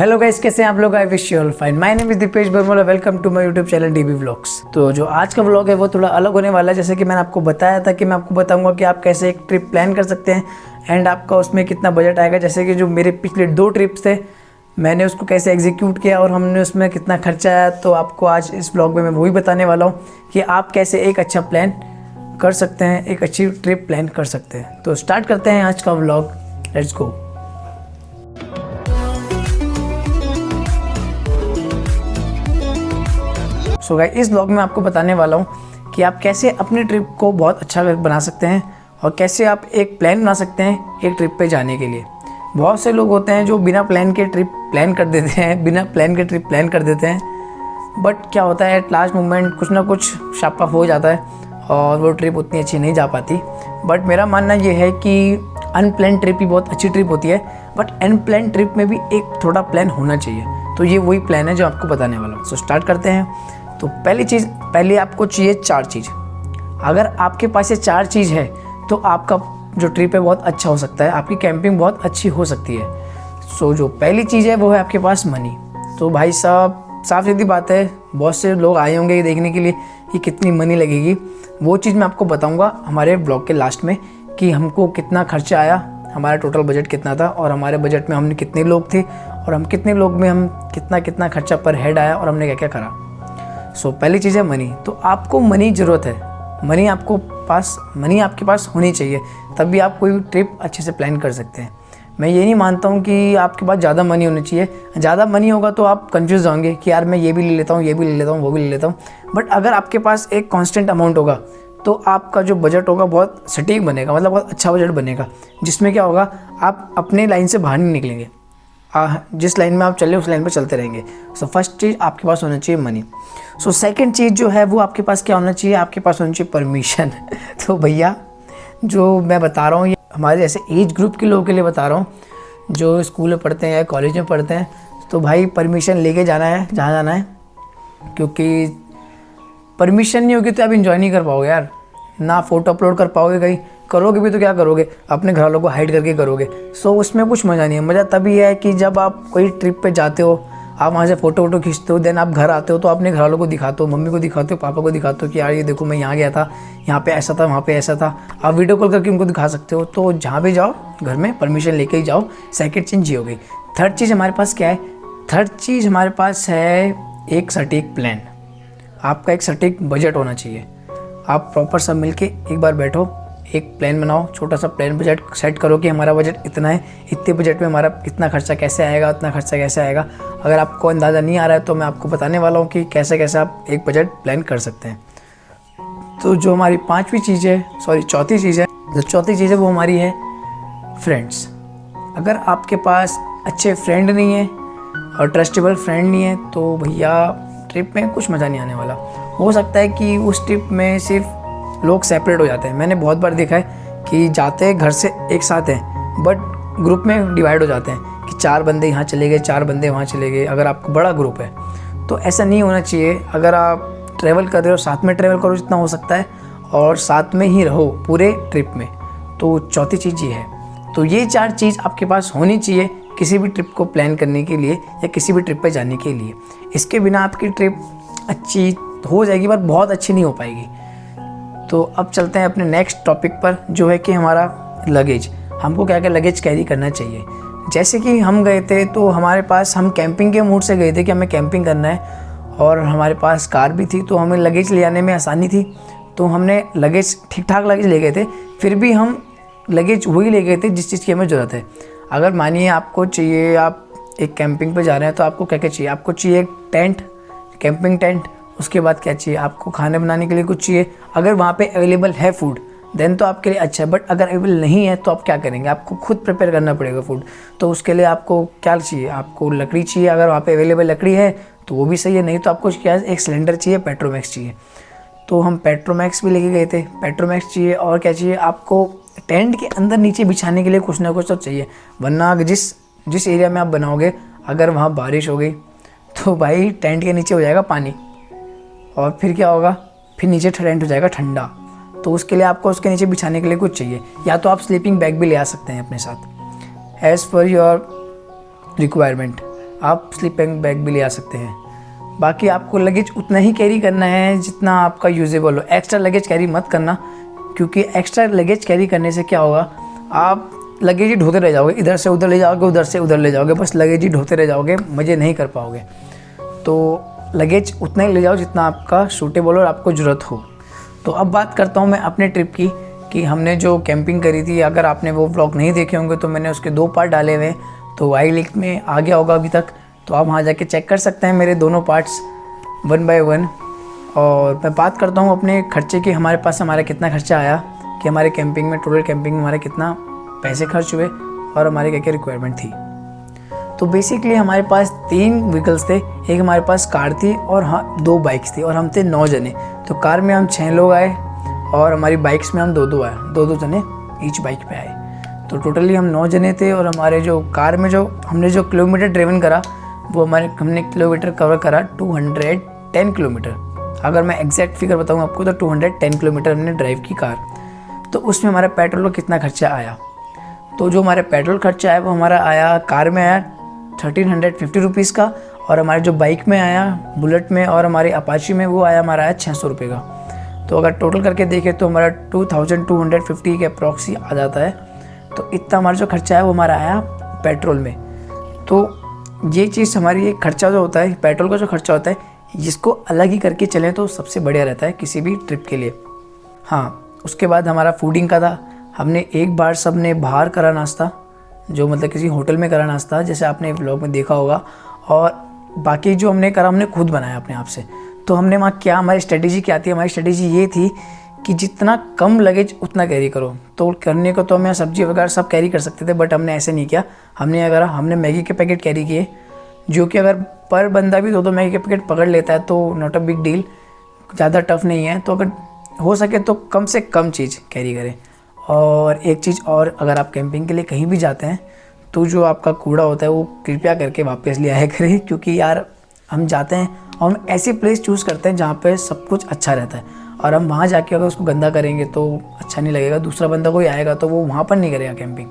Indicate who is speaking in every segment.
Speaker 1: Hello guys, कैसे हैं आप लोग? I wish you all fine. My name is Deepesh Barmala. Welcome to my YouTube channel DB vlogs. तो जो आज का व्लॉग है वो थोड़ा अलग होने वाला है। जैसे कि मैंने आपको बताया था कि मैं आपको बताऊंगा कि आप कैसे एक ट्रिप प्लान कर सकते हैं एंड आपका उसमें कितना बजट आएगा। जैसे कि जो मेरे पिछले 2 ट्रिप्स थे, मैंने उसको कैसे एग्जीक्यूट किया और हमने उसमें कितना खर्चा आया। तो आपको आज इस ब्लॉग में मैं वही बताने वाला हूँ कि आप कैसे एक अच्छा प्लान कर सकते हैं, एक अच्छी ट्रिप प्लान कर सकते हैं। तो स्टार्ट करते हैं आज का vlog. Let's go. So guys, इस ब्लॉग में आपको बताने वाला हूँ कि आप कैसे अपनी ट्रिप को बहुत अच्छा बना सकते हैं और कैसे आप एक प्लान बना सकते हैं एक ट्रिप पे जाने के लिए। बहुत से लोग होते हैं जो बिना प्लान के ट्रिप प्लान कर देते हैं, बिना प्लान के ट्रिप प्लान कर देते हैं, बट क्या होता है एट लास्ट मोमेंट कुछ ना कुछ शापा हो जाता है और वो ट्रिप उतनी अच्छी नहीं जा पाती। बट मेरा मानना ये है कि अनप्लान ट्रिप ही बहुत अच्छी ट्रिप होती है, बट अनप्लान ट्रिप में भी एक थोड़ा प्लान होना चाहिए। तो ये वही प्लान है जो आपको बताने वाला हूँ। सो स्टार्ट करते हैं। तो पहले आपको चाहिए 4 चीज़। अगर आपके पास ये 4 चीज़ है तो आपका जो ट्रिप है बहुत अच्छा हो सकता है, आपकी कैंपिंग बहुत अच्छी हो सकती है। सो जो पहली चीज़ है वो है आपके पास मनी। तो भाई साहब, साफ सीधी बात है, बहुत से लोग आए होंगे ये देखने के लिए कि कितनी मनी लगेगी। वो चीज़ मैं आपको बताऊंगा हमारे ब्लॉग के लास्ट में कि हमको कितना खर्चा आया, हमारा टोटल बजट कितना था और हमारे बजट में हमने कितने लोग थे और हम कितने लोग में हम कितना खर्चा पर हेड आया और हमने क्या क्या करा। सो पहली चीज़ है मनी। तो आपको मनी ज़रूरत है, मनी आपके पास होनी चाहिए, तभी आप कोई ट्रिप अच्छे से प्लान कर सकते हैं। मैं ये नहीं मानता हूँ कि आपके पास ज़्यादा मनी होनी चाहिए। ज़्यादा मनी होगा तो आप कंफ्यूज होंगे कि यार मैं ये भी ले लेता हूँ, ये भी ले लेता हूँ, वो भी ले लेता हूँ। बट अगर आपके पास एक कांस्टेंट अमाउंट होगा तो आपका जो बजट होगा बहुत सटीक बनेगा, मतलब बहुत अच्छा बजट बनेगा, जिसमें क्या होगा आप अपने लाइन से बाहर नहीं निकलेंगे। जिस लाइन में आप चले उस लाइन पर चलते रहेंगे। सो फर्स्ट चीज़ आपके पास होना चाहिए मनी। सो सेकंड चीज़ जो है वो आपके पास क्या होना चाहिए, आपके पास होनी चाहिए परमिशन। तो भैया, जो मैं बता रहा हूँ ये हमारे जैसे एज ग्रुप के लोगों के लिए बता रहा हूँ, जो स्कूल में पढ़ते हैं या कॉलेज में पढ़ते हैं। तो भाई परमिशन लेके जाना है जहाँ जाना है, क्योंकि परमिशन नहीं होगी तो आप इंजॉय नहीं कर पाओगे यार। ना फ़ोटो अपलोड कर पाओगे, कहीं करोगे भी तो क्या करोगे, अपने घर वालों को हाइड करके करोगे। सो उसमें कुछ मज़ा नहीं है। मज़ा तभी है कि जब आप कोई ट्रिप पे जाते हो, आप वहाँ से फ़ोटो खींचते हो, देन आप घर आते हो तो अपने घर वालों को दिखाते हो, मम्मी को दिखाते हो, पापा को दिखाते हो कि यार ये देखो मैं यहाँ गया था, यहाँ पे ऐसा था, वहाँ पे ऐसा था। आप वीडियो कॉल करके उनको दिखा सकते हो। तो जहाँ भी जाओ घर में परमिशन लेके ही जाओ। सेकंड चीज़ ये हो गई। थर्ड चीज़ हमारे पास क्या है? थर्ड चीज़ हमारे पास है एक सटीक प्लान। आपका एक सटीक बजट होना चाहिए। आप प्रॉपर सब मिलके एक बार बैठो, एक प्लान बनाओ, छोटा सा प्लान बजट सेट करो कि हमारा बजट इतना है, इतने बजट में हमारा इतना खर्चा कैसे आएगा, उतना खर्चा कैसे आएगा। अगर आपको अंदाज़ा नहीं आ रहा है तो मैं आपको बताने वाला हूँ कि कैसे कैसे आप एक बजट प्लान कर सकते हैं। तो जो हमारी चौथी चीज़ है, जो चौथी चीज़ है वो हमारी है फ्रेंड्स। अगर आपके पास अच्छे फ्रेंड नहीं है और ट्रस्टेबल फ्रेंड नहीं है तो भैया ट्रिप में कुछ मज़ा नहीं आने वाला। हो सकता है कि उस ट्रिप में सिर्फ लोग सेपरेट हो जाते हैं। मैंने बहुत बार देखा है कि जाते हैं घर से एक साथ हैं बट ग्रुप में डिवाइड हो जाते हैं कि 4 बंदे यहाँ चले गए, 4 बंदे वहाँ चले गए। अगर आपका बड़ा ग्रुप है तो ऐसा नहीं होना चाहिए। अगर आप ट्रैवल कर रहे हो, साथ में ट्रैवल करो जितना हो सकता है और साथ में ही रहो पूरे ट्रिप में। तो चौथी चीज़ ये है। तो ये 4 चीज़ आपके पास होनी चाहिए किसी भी ट्रिप को प्लान करने के लिए या किसी भी ट्रिप पर जाने के लिए। इसके बिना आपकी ट्रिप अच्छी हो जाएगी पर बहुत अच्छी नहीं हो पाएगी। तो अब चलते हैं अपने नेक्स्ट टॉपिक पर, जो है कि हमारा लगेज। हमको क्या क्या लगेज कैरी करना चाहिए। जैसे कि हम गए थे तो हमारे पास, हम कैंपिंग के मूड से गए थे कि हमें कैंपिंग करना है और हमारे पास कार भी थी तो हमें लगेज ले आने में आसानी थी। तो हमने लगेज ठीक ठाक लगेज ले गए थे। फिर भी हम लगेज वही ले गए थे जिस चीज़ की हमें ज़रूरत है। अगर मानिए आपको चाहिए, आप एक कैंपिंग पर जा रहे हैं तो आपको क्या क्या चाहिए? आपको चाहिए एक टेंट, कैंपिंग टेंट। उसके बाद क्या चाहिए? आपको खाने बनाने के लिए कुछ चाहिए। अगर वहाँ पे अवेलेबल है फूड देन तो आपके लिए अच्छा है, बट अगर अवेलेबल नहीं है तो आप क्या करेंगे? आपको खुद प्रिपेयर करना पड़ेगा फूड। तो उसके लिए आपको क्या चाहिए? आपको लकड़ी चाहिए। अगर वहाँ पे अवेलेबल लकड़ी है तो वो भी सही है, नहीं तो आपको क्या है, एक सिलेंडर चाहिए, पेट्रोमैक्स चाहिए। तो हम पेट्रोमैक्स भी लेके गए थे। पेट्रोमैक्स चाहिए और क्या चाहिए? आपको टेंट के अंदर नीचे बिछाने के लिए कुछ ना कुछ तो चाहिए, वरना जिस एरिया में आप बनाओगे अगर वहाँ बारिश हो गई तो भाई टेंट के नीचे हो जाएगा पानी और फिर क्या होगा? फिर नीचे टेंट हो जाएगा ठंडा। तो उसके लिए आपको उसके नीचे बिछाने के लिए कुछ चाहिए, या तो आप स्लीपिंग बैग भी ले आ सकते हैं अपने साथ एज़ पर योर रिक्वायरमेंट। आप स्लीपिंग बैग भी ले आ सकते हैं। बाकी आपको लगेज उतना ही कैरी करना है जितना आपका यूजेबल हो। एक्स्ट्रा लगेज कैरी मत करना, क्योंकि एक्स्ट्रा लगेज कैरी करने से क्या होगा, आप लगेज ही ढोते रह जाओगे, इधर से उधर ले जाओगे, उधर से उधर ले जाओगे, बस लगेज ही ढोते रह जाओगे, मज़े नहीं कर पाओगे। तो लगेज उतना ही ले जाओ जितना आपका सूटेबल और आपको ज़रूरत हो। तो अब बात करता हूँ मैं अपने ट्रिप की, कि हमने जो कैंपिंग करी थी। अगर आपने वो व्लॉग नहीं देखे होंगे तो मैंने उसके 2 पार्ट डाले हुए हैं, तो आई लिंक में आ गया होगा अभी तक, तो आप वहाँ जाके चेक कर सकते हैं मेरे दोनों पार्ट्स 1 बाय 1। और मैं बात करता हूँ अपने खर्चे की, हमारा कितना खर्चा आया, कि हमारे कैंपिंग में, टोटल कैंपिंग में हमारे कितना पैसे खर्च हुए और हमारे क्या क्या रिक्वायरमेंट थी। तो बेसिकली हमारे पास 3 व्हीकल्स थे। एक हमारे पास कार थी और 2 बाइक्स थी, और हम थे 9 जने। तो कार में हम 6 लोग आए और हमारी बाइक्स में हम 2-2 आए, 2-2 जने ईच बाइक पे आए। तो टोटली हम 9 जने थे। और हमारे जो कार में जो हमने जो किलोमीटर ड्राइवन करा, वो हमने किलोमीटर कवर करा 210 किलोमीटर। अगर मैं एग्जैक्ट फिगर बताऊँ आपको तो 210 किलोमीटर हमने ड्राइव की कार। तो उसमें हमारा पेट्रोल का कितना खर्चा आया, तो जो हमारा पेट्रोल खर्चा आया वो हमारा आया, कार में आया 1350 रुपीज़ का, और हमारे जो बाइक में आया बुलेट में और हमारी अपाची में वो आया हमारा आया 600 रुपये का। तो अगर टोटल करके देखें तो हमारा 2250 के अप्रॉक्सी आ जाता है। तो इतना हमारा जो खर्चा है वो हमारा आया पेट्रोल में। तो ये चीज़ हमारी, ये खर्चा जो होता है पेट्रोल का जो खर्चा होता है, जिसको अलग ही करके चलें तो सबसे बढ़िया रहता है किसी भी ट्रिप के लिए। हाँ, उसके बाद हमारा फूडिंग का था। हमने एक बार सबने बाहर करा नाश्ता, जो मतलब किसी होटल में करा नाश्ता, जैसे आपने व्लॉग में देखा होगा। और बाकी जो हमने करा हमने खुद बनाया अपने आप से। तो हमने वहाँ क्या, हमारी स्ट्रेटेजी क्या थी, हमारी स्ट्रेटेजी ये थी कि जितना कम लगेज उतना कैरी करो। तो करने को तो हमें सब्जी वगैरह सब कैरी कर सकते थे, बट हमने ऐसे नहीं किया। हमने मैगी के पैकेट कैरी किए, जो कि अगर पर बंदा भी 2-2 मैगी के पैकेट पकड़ लेता है तो नॉट अ बिग डील, ज़्यादा टफ नहीं है। तो अगर हो सके तो कम से कम चीज़ कैरी करें। और एक चीज़ और, अगर आप कैंपिंग के लिए कहीं भी जाते हैं तो जो आपका कूड़ा होता है वो कृपया करके वापस ले आया करें, क्योंकि यार हम जाते हैं और हम ऐसी प्लेस चूज़ करते हैं जहाँ पे सब कुछ अच्छा रहता है, और हम वहाँ जाके अगर उसको गंदा करेंगे तो अच्छा नहीं लगेगा। दूसरा बंदा कोई आएगा तो वो वहाँ पर नहीं करेगा कैंपिंग,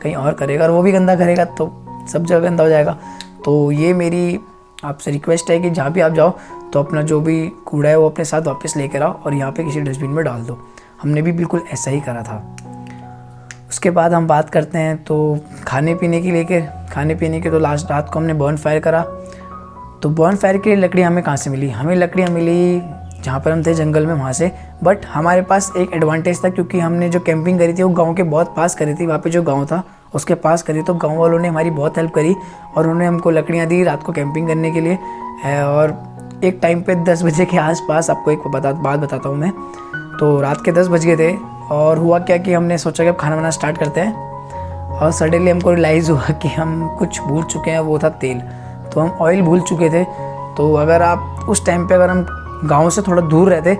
Speaker 1: कहीं और करेगा, और वो भी गंदा करेगा तो सब जगह गंदा हो जाएगा। तो ये मेरी आपसे रिक्वेस्ट है कि जहाँ भी आप जाओ तो अपना जो भी कूड़ा है वो अपने साथ वापस लेकर आओ और यहाँ पे किसी डस्टबिन में डाल दो। हमने भी बिल्कुल ऐसा ही करा था। उसके बाद हम बात करते हैं तो खाने पीने के तो लास्ट रात को हमने बर्न फायर करा। तो बर्न फायर की लकड़ी हमें कहाँ से मिली? हमें लकड़ियाँ मिली जहाँ पर हम थे जंगल में, वहाँ से। बट हमारे पास एक एडवांटेज था, क्योंकि हमने जो कैंपिंग करी थी वो गांव के बहुत पास करी थी। वहाँ पे जो गांव था उसके पास करी, तो गांव वालों ने हमारी बहुत हेल्प करी और उन्होंने हमको लकड़ियाँ दी रात को कैंपिंग करने के लिए। और एक टाइम पे 10 बजे के आसपास, आपको एक बात बताता हूँ मैं। तो रात के 10 बज गए थे और हुआ क्या कि हमने सोचा कि अब खाना बनाना स्टार्ट करते हैं, और सडनली हमको रियलाइज़ हुआ कि हम कुछ भूल चुके हैं, वो था तेल। तो हम ऑयल भूल चुके थे। तो अगर आप उस टाइम पे अगर हम गांव से थोड़ा दूर रहते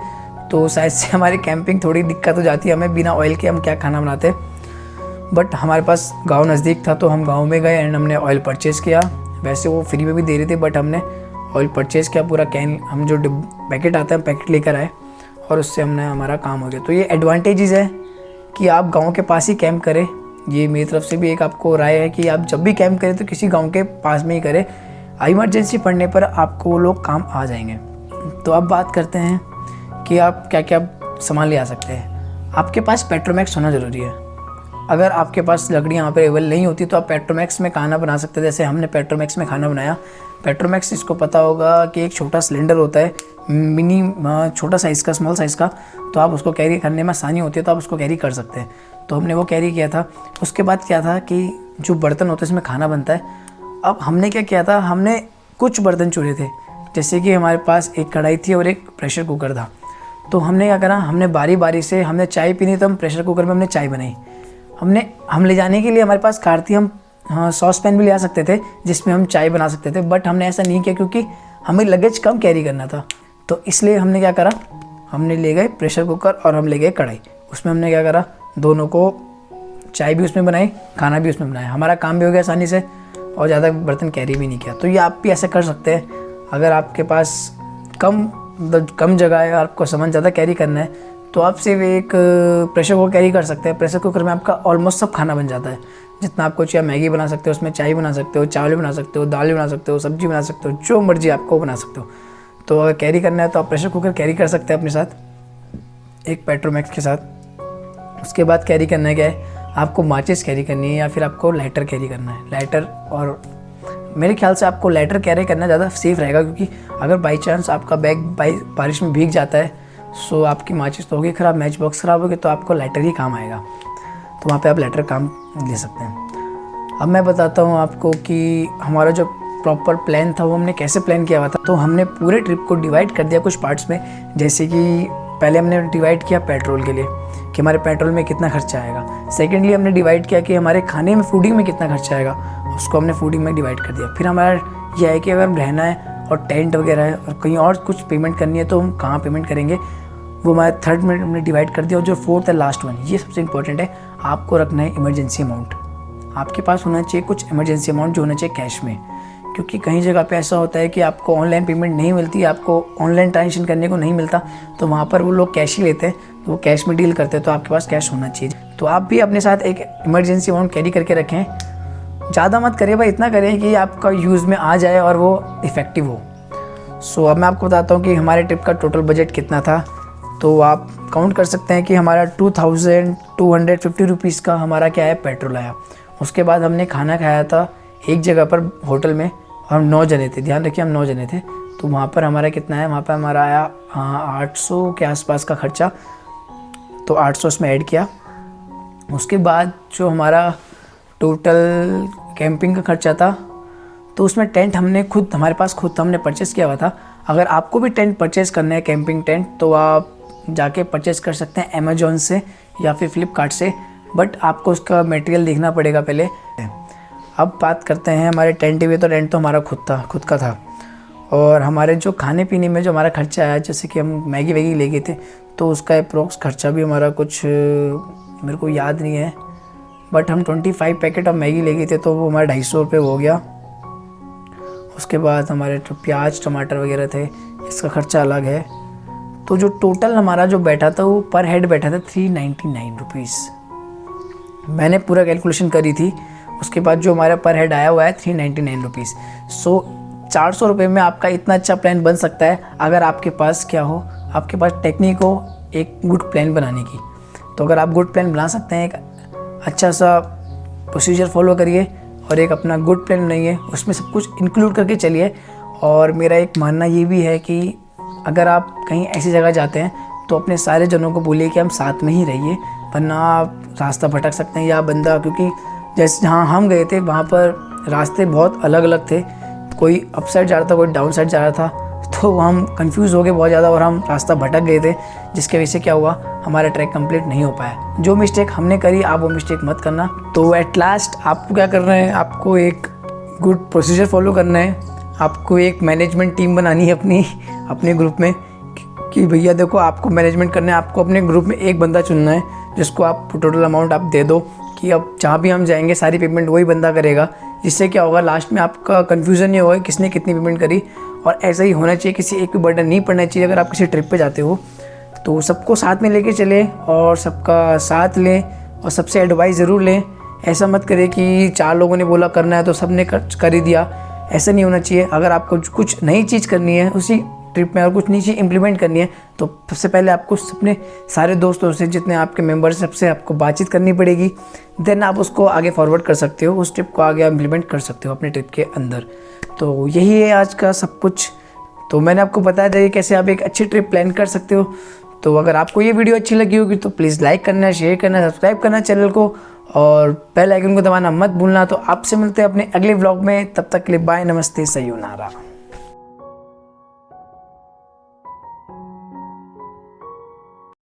Speaker 1: तो शायद से हमारी कैंपिंग थोड़ी दिक्कत हो जाती, हमें बिना ऑयल के हम क्या खाना बनाते। बट हमारे पास गांव नज़दीक था तो हम गांव में गए एंड हमने ऑयल परचेज़ किया। वैसे वो फ्री में भी दे रहे थे, बट हमने ऑयल परचेज़ किया पूरा कैन, हम जो पैकेट आता है पैकेट लेकर आए और उससे हमने हमारा काम हो गया। तो ये एडवांटेजेस है कि आप गाँव के पास ही कैंप करें। ये मेरी तरफ से भी एक आपको राय है कि आप जब भी कैंप करें तो किसी गाँव के पास में ही करें। इमरजेंसी पड़ने पर आपको वो लोग काम आ जाएंगे। तो अब बात करते हैं कि आप क्या क्या सामान ले आ सकते हैं। आपके पास पेट्रोमैक्स होना ज़रूरी है। अगर आपके पास लकड़ी यहाँ पर अवेलेबल नहीं होती तो आप पेट्रोमैक्स में खाना बना सकते हैं। जैसे हमने पेट्रोमैक्स में खाना बनाया। पेट्रोमैक्स, इसको पता होगा कि एक छोटा सिलेंडर होता है, मिनी छोटा साइज़ का, स्मॉल साइज़ का। तो आप उसको कैरी करने में आसानी होती है, तो आप उसको कैरी कर सकते हैं। तो हमने वो कैरी किया था। उसके बाद क्या था कि जो बर्तन होते हैं इसमें खाना बनता है। अब हमने क्या किया था, हमने कुछ बर्तन चुने थे, जैसे कि हमारे पास एक कढ़ाई थी और एक प्रेशर कुकर था। तो हमने क्या करा, हमने बारी बारी से, हमने चाय पीनी तो हम प्रेशर कुकर में हमने चाय बनाई। हम ले जाने के लिए हमारे पास कार थी, हम सॉस पैन भी ले आ सकते थे जिसमें हम चाय बना सकते थे। बट हमने ऐसा नहीं किया क्योंकि हमें लगेज कम कैरी करना था। तो इसलिए हमने क्या करा, हमने ले गए प्रेशर कुकर और हम ले गए कढ़ाई। उसमें हमने क्या करा, दोनों को चाय भी उसमें बनाई, खाना भी उसमें बनाया। हमारा काम भी हो गया आसानी से और ज़्यादा बर्तन कैरी भी नहीं किया। तो ये आप भी ऐसे कर सकते हैं। अगर आपके पास कम जगह है, आपको सामान ज़्यादा कैरी करना है, तो आप सिर्फ एक प्रेशर कुकर कैरी कर सकते हैं। प्रेशर कुकर में आपका ऑलमोस्ट सब खाना बन जाता है। जितना आपको चाहिए मैगी बना सकते हो, उसमें चाय बना सकते हो, चावल बना सकते हो, दाल बना सकते हो, सब्जी बना सकते हो, जो मर्जी आपको बना सकते हो। तो अगर कैरी करना है तो आप प्रेशर कुकर कैरी कर सकते हैं अपने साथ एक पेट्रोमैक्स के साथ। उसके बाद कैरी करना है क्या है, आपको माचिस कैरी करनी है या फिर आपको लाइटर कैरी करना है। लाइटर, और मेरे ख्याल से आपको लाइटर कैरी करना ज़्यादा सेफ़ रहेगा, क्योंकि अगर बाई चांस आपका बैग बारिश में भीग जाता है सो आपकी माचिस तो होगी ख़राब, मैच बॉक्स ख़राब होगी, तो आपको लाइटर ही काम आएगा। तो वहाँ पे आप लाइटर काम ले सकते हैं। अब मैं बताता हूँ आपको कि हमारा जो प्रॉपर प्लान था वो हमने कैसे प्लान किया हुआ था। तो हमने पूरे ट्रिप को डिवाइड कर दिया कुछ पार्ट्स में। जैसे कि पहले हमने डिवाइड किया पेट्रोल के लिए कि हमारे पेट्रोल में कितना खर्चा आएगा। सेकेंडली हमने डिवाइड किया कि हमारे खाने में, फूडिंग में कितना खर्चा आएगा, उसको हमने फूडिंग में डिवाइड कर दिया। फिर हमारा यह है कि अगर हम रहना है और टेंट वगैरह है और कहीं और कुछ पेमेंट करनी है तो हम कहाँ पेमेंट करेंगे, वो हमारे थर्ड में हमने डिवाइड कर दिया। और जो फोर्थ है, लास्ट वन, ये सबसे इंपॉर्टेंट है, आपको रखना है इमरजेंसी अमाउंट। आपके पास होना चाहिए कुछ इमरजेंसी अमाउंट जो होना चाहिए कैश में, क्योंकि कहीं जगह पे ऐसा होता है कि आपको ऑनलाइन पेमेंट नहीं मिलती, आपको ऑनलाइन ट्रांजेक्शन करने को नहीं मिलता, तो वहाँ पर वो लोग कैश ही लेते हैं, तो वो कैश में डील करते हैं। तो आपके पास कैश होना चाहिए। तो आप भी अपने साथ एक इमरजेंसी अमाउंट कैरी करके रखें। ज़्यादा मत करिए भाई, इतना करें कि आपका यूज़ में आ जाए और वो इफ़ेक्टिव हो। सो अब मैं आपको बताता हूँ कि हमारे ट्रिप का टोटल बजट कितना था। तो आप काउंट कर सकते हैं कि हमारा 2250 रुपीज़ का हमारा क्या है, पेट्रोल आया। उसके बाद हमने खाना खाया था एक जगह पर होटल में, और हम 9 जने थे, ध्यान रखिए हम 9 जने थे। तो वहाँ पर हमारा कितना है, वहाँ पर हमारा आया 800 के आसपास का खर्चा। तो 800 इसमें ऐड किया। उसके बाद जो हमारा टोटल कैंपिंग का खर्चा था, तो उसमें टेंट हमने खुद, हमारे पास खुद हमने परचेज़ किया हुआ था। अगर आपको भी टेंट परचेज़ करना है, कैंपिंग टेंट, तो आप जाके परचेज़ कर सकते हैं अमेज़ॉन से या फिर फ्लिपकार्ट से, बट आपको उसका मटेरियल देखना पड़ेगा पहले। अब बात करते हैं हमारे टेंट में। तो टेंट तो हमारा खुद का था। और हमारे जो खाने पीने में जो हमारा खर्चा आया, जैसे कि हम मैगी वैगी ले गए थे, तो उसका अप्रोक्स खर्चा भी हमारा कुछ मेरे को याद नहीं है, बट हम 25 पैकेट ऑफ मैगी ले गए थे, तो वो हमारा 250 रुपये हो गया। उसके बाद हमारे तो प्याज टमाटर वगैरह थे, इसका खर्चा अलग है। तो जो टोटल हमारा जो बैठा था वो पर हेड बैठा था 399 रुपीज़। मैंने पूरा कैलकुलेशन करी थी। उसके बाद जो हमारा पर हेड आया हुआ है 399 रुपीज़। सो 400 रुपये में आपका इतना अच्छा प्लान बन सकता है, अगर आपके पास क्या हो, आपके पास टेक्निक हो एक गुड प्लान बनाने की। तो अगर आप गुड प्लान बना सकते हैं, एक अच्छा सा प्रोसीजर फॉलो करिए और एक अपना गुड प्लान बनाइए, उसमें सब कुछ इंक्लूड करके चलिए। और मेरा एक मानना ये भी है कि अगर आप कहीं ऐसी जगह जाते हैं तो अपने सारे जनों को बोलिए कि हम साथ में ही रहिए, वरना आप रास्ता भटक सकते हैं। या बंदा, क्योंकि जैसे जहाँ हम गए थे वहाँ पर रास्ते बहुत अलग अलग थे, कोई अप साइड जा रहा था, कोई डाउन साइड जा रहा था, तो हम कंफ्यूज हो गए बहुत ज़्यादा और हम रास्ता भटक गए थे, जिसके वजह से क्या हुआ, हमारा ट्रैक कंप्लीट नहीं हो पाया। जो मिस्टेक हमने करी आप वो मिस्टेक मत करना। तो एट लास्ट आपको क्या करना है, आपको एक गुड प्रोसीजर फॉलो करना है, आपको एक मैनेजमेंट टीम बनानी है अपने ग्रुप में कि भैया देखो आपको मैनेजमेंट करना है, आपको अपने ग्रुप में एक बंदा चुनना है जिसको आप टोटल अमाउंट आप दे दो कि अब जहाँ भी हम जाएंगे सारी पेमेंट वही बंदा करेगा। जिससे क्या होगा, लास्ट में आपका कन्फ्यूज़न नहीं होगा किसने कितनी पेमेंट करी। और ऐसा ही होना चाहिए, किसी एक भी बर्डन नहीं पड़ना चाहिए। अगर आप किसी ट्रिप पे जाते हो तो सबको साथ में लेके चलें और सबका साथ लें और सबसे एडवाइस ज़रूर लें। ऐसा मत करें कि 4 लोगों ने बोला करना है तो सब ने कर ही दिया, ऐसा नहीं होना चाहिए। अगर आपको कुछ नई चीज़ करनी है उसी ट्रिप में और कुछ नई चीज़ इम्प्लीमेंट करनी है तो सबसे पहले आपको अपने सारे दोस्तों से, जितने आपके मेंबर्स, सबसे आपको बातचीत करनी पड़ेगी। देन आप उसको आगे फॉरवर्ड कर सकते हो, उस ट्रिप को आगे इम्प्लीमेंट कर सकते हो अपने ट्रिप के अंदर। तो यही है आज का सब कुछ। तो मैंने आपको बताया था कि कैसे आप एक अच्छी ट्रिप प्लान कर सकते हो। तो अगर आपको ये वीडियो अच्छी लगी होगी तो प्लीज़ लाइक करना, शेयर करना, सब्सक्राइब करना चैनल को और बेल आइकन को दबाना मत भूलना। तो आपसे मिलते हैं अपने अगले व्लॉग में, तब तक के लिए बाय, नमस्ते, सयूनारा।